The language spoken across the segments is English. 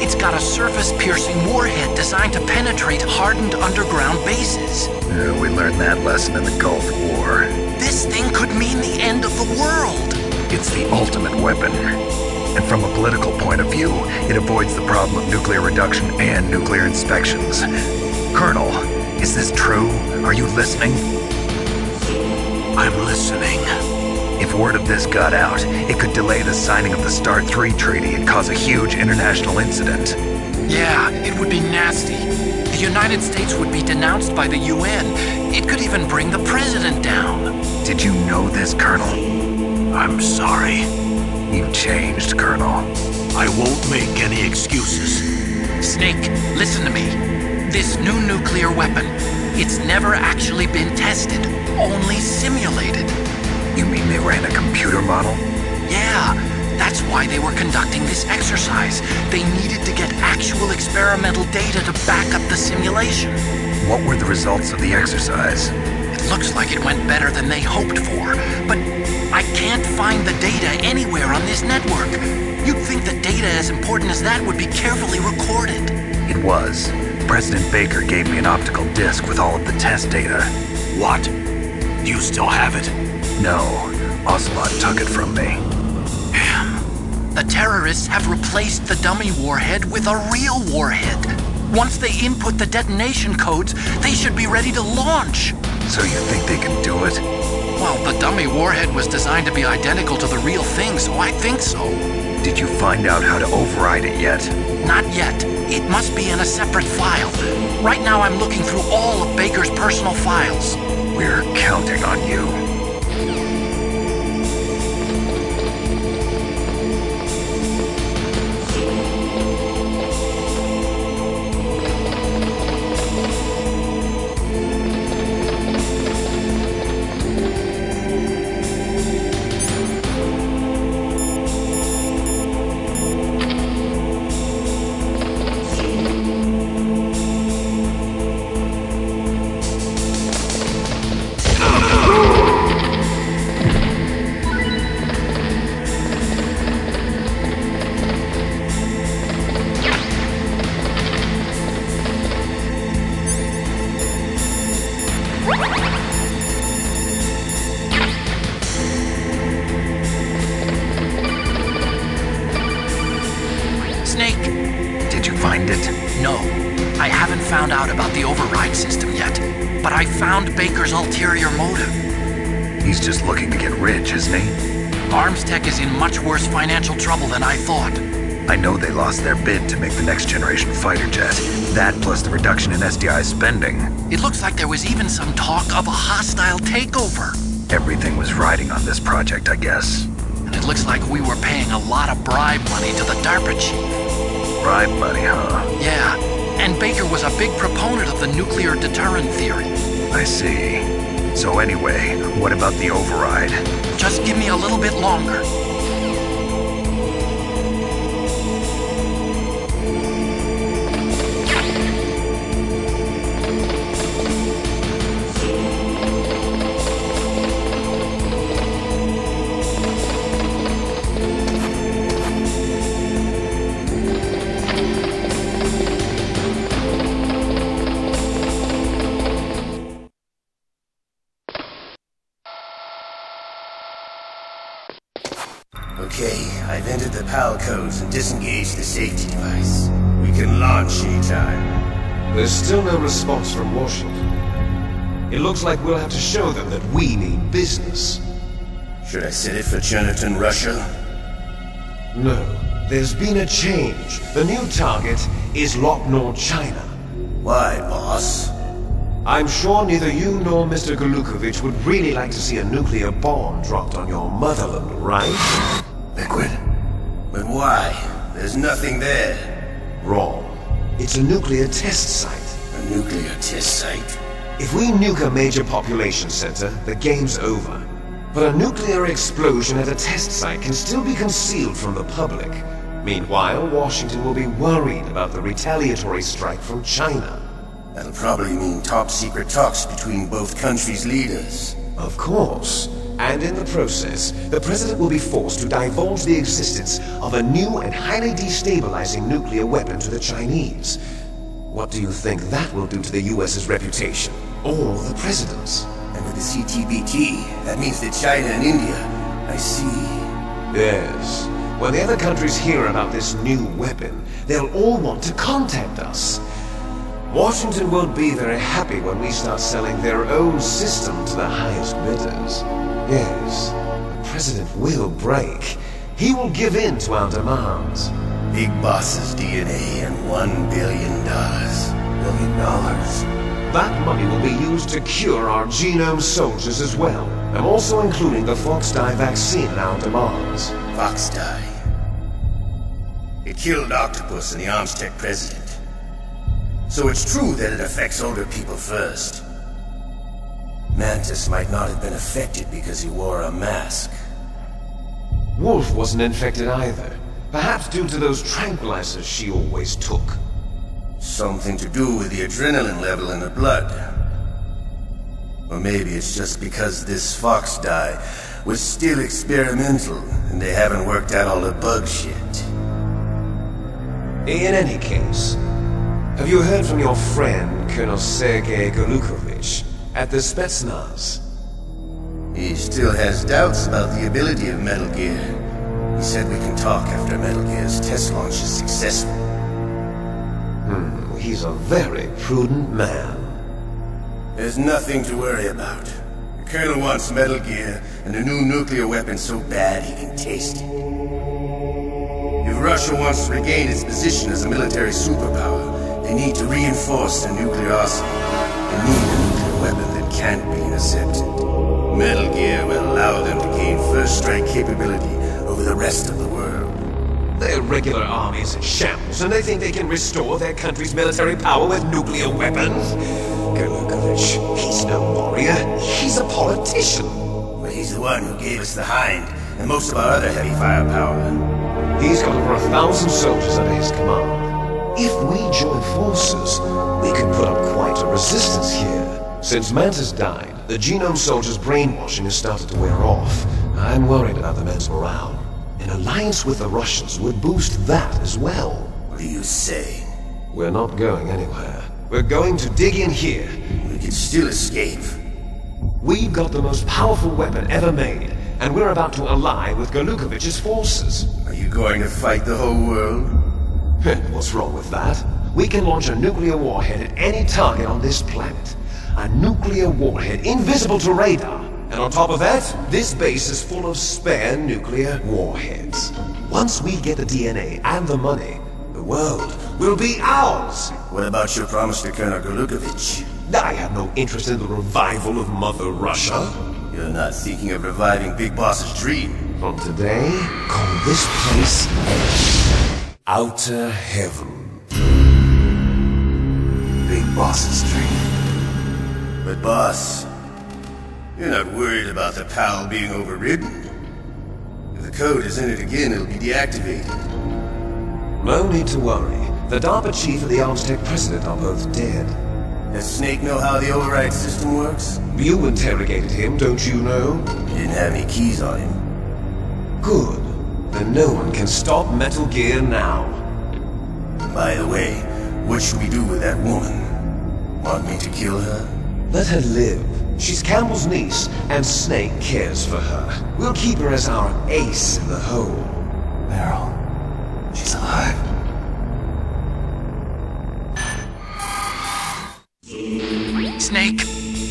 It's got a surface-piercing warhead designed to penetrate hardened underground bases. We learned that lesson in the Gulf War. This thing could mean the end of the world. It's the ultimate weapon. And from a political point of view, it avoids the problem of nuclear reduction and nuclear inspections. Colonel, is this true? Are you listening? I'm listening. If word of this got out, it could delay the signing of the START 3 treaty and cause a huge international incident. Yeah, it would be nasty. The United States would be denounced by the UN. It could even bring the president down. Did you know this, Colonel? I'm sorry. You've changed, Colonel. I won't make any excuses. Snake, listen to me. This new nuclear weapon, it's never actually been tested, only simulated. You mean they ran a computer model? Yeah, that's why they were conducting this exercise. They needed to get actual experimental data to back up the simulation. What were the results of the exercise? It looks like it went better than they hoped for, but I can't find the data anywhere on this network. You'd think the data as important as that would be carefully recorded. It was. President Baker gave me an optical disc with all of the test data. What? Do you still have it? No. Ocelot took it from me. Damn. The terrorists have replaced the dummy warhead with a real warhead. Once they input the detonation codes, they should be ready to launch. So you think they can do it? Well, the dummy warhead was designed to be identical to the real thing, so I think so. Did you find out how to override it yet? Not yet. It must be in a separate file. Right now I'm looking through all of Baker's personal files. We're counting on you. No, I haven't found out about the override system yet, but I found Baker's ulterior motive. He's just looking to get rich, isn't he? Arms Tech is in much worse financial trouble than I thought. I know they lost their bid to make the next generation fighter jet. That plus the reduction in SDI spending. It looks like there was even some talk of a hostile takeover. Everything was riding on this project, I guess. And it looks like we were paying a lot of bribe money to the DARPA chief. Bribe money, huh? Yeah, and Baker was a big proponent of the nuclear deterrent theory. I see. So anyway, what about the override? Just give me a little bit longer. Okay, I've entered the PAL codes and disengaged the safety device. We can launch anytime. There's still no response from Washington. It looks like we'll have to show them that we mean business. Should I set it for Chenerton, Russia? No. There's been a change. The new target is Locknor, China. Why, boss? I'm sure neither you nor Mr. Golukovich would really like to see a nuclear bomb dropped on your motherland, right? Liquid? But why? There's nothing there. Wrong. It's a nuclear test site. A nuclear test site? If we nuke a major population center, the game's over. But a nuclear explosion at a test site can still be concealed from the public. Meanwhile, Washington will be worried about the retaliatory strike from China. That'll probably mean top-secret talks between both countries' leaders. Of course. And in the process, the President will be forced to divulge the existence of a new and highly destabilizing nuclear weapon to the Chinese. What do you think that will do to the US's reputation? Or the President's? And with the CTBT, that means that China and India... I see. Yes. When the other countries hear about this new weapon, they'll all want to contact us. Washington won't be very happy when we start selling their own system to the highest bidders. Yes, the President will break. He will give in to our demands. Big Boss's DNA and $1 billion. $1 billion. That money will be used to cure our genome soldiers as well. I'm also including the Fox-Die vaccine in our demands. Fox-Die. It killed Octopus and the Armstech president. So it's true that it affects older people first. Mantis might not have been affected because he wore a mask. Wolf wasn't infected either. Perhaps due to those tranquilizers she always took. Something to do with the adrenaline level in the blood. Or maybe it's just because this Fox-Die was still experimental and they haven't worked out all the bug shit. In any case, have you heard from your friend, Colonel Sergei Golukovich, at the Spetsnaz? He still has doubts about the ability of Metal Gear. He said we can talk after Metal Gear's test launch is successful. He's a very prudent man. There's nothing to worry about. The Colonel wants Metal Gear and a new nuclear weapon so bad he can taste it. If Russia wants to regain its position as a military superpower, they need to reinforce their nuclear arsenal. They need a nuclear weapon that can't be intercepted. Metal Gear will allow them to gain first strike capability over the rest of the world. Their regular army's in shambles, and they think they can restore their country's military power with nuclear weapons? Golukovich, he's no warrior. He's a politician. But he's the one who gave us the Hind and most of our other heavy firepower. He's got over 1,000 soldiers under his command. If we join forces, we could put up quite a resistance here. Since Mantis died, the genome soldiers' brainwashing has started to wear off. I'm worried about the men's morale. An alliance with the Russians would boost that as well. What are you saying? We're not going anywhere. We're going to dig in here. We can still escape. We've got the most powerful weapon ever made, and we're about to ally with Golukovich's forces. Are you going to fight the whole world? What's wrong with that? We can launch a nuclear warhead at any target on this planet. A nuclear warhead invisible to radar. And on top of that, this base is full of spare nuclear warheads. Once we get the DNA and the money, the world will be ours! What about your promise to Colonel Golukovich? I have no interest in the revival of Mother Russia. You're not thinking of reviving Big Boss's dream. From today, call this place Outer Heaven. Big Boss's dream. But boss, you're not worried about the PAL being overridden. If the code is in it again, it'll be deactivated. No need to worry. The DARPA chief and the Armstech president are both dead. Does Snake know how the override system works? You interrogated him, don't you know? He didn't have any keys on him. Good. Then no one can stop Metal Gear now. By the way, what should we do with that woman? Want me to kill her? Let her live. She's Campbell's niece, and Snake cares for her. We'll keep her as our ace in the hole. Meryl, she's alive. Snake,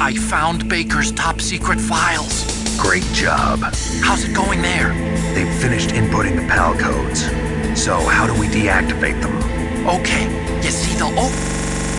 I found Baker's top-secret files. Great job. How's it going there? They've finished inputting the PAL codes. So how do we deactivate them? Okay, you see the